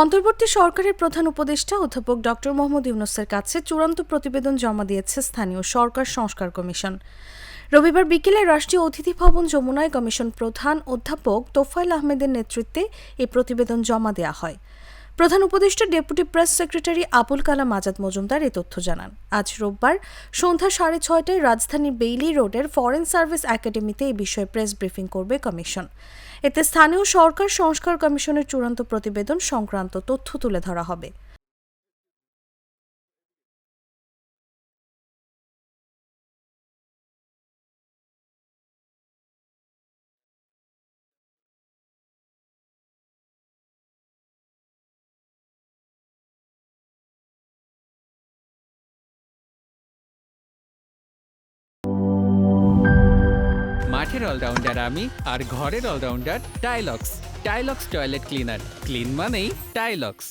অন্তর্বর্তী সরকারের প্রধান উপদেষ্টা অধ্যাপক ডক্টর মোহাম্মদ ইউনূসের কাছে চূড়ান্ত প্রতিবেদন জমা দিয়েছে স্থানীয় সরকার সংস্কার কমিশন। রবিবার বিকেলে রাষ্ট্রীয় অতিথি ভবন যমুনায় কমিশন প্রধান অধ্যাপক তোফায়েল আহমেদের নেতৃত্বে এই প্রতিবেদন জমা দেওয়া হয়। প্রধান উপদেষ্টা deputy press secretary Abul Kalam Azad Majumdar এই তথ্য জানান। আজ রোববার সন্ধ্যা 6:30টায় রাজধানীর বেইলি রোডের ফরেন সার্ভিস একাডেমিতে এই বিষয়ে প্রেস ব্রিফিং করবে কমিশন। এতে স্থানীয় সরকার সংস্কার কমিশনের চূড়ান্ত প্রতিবেদন সংক্রান্ত তথ্য তুলে ধরা হবে। মাঠের অলরাউন্ডার আমি, আর ঘরের allrounder Tylox. Tylox toilet cleaner, clean মানেই টাইলক্স।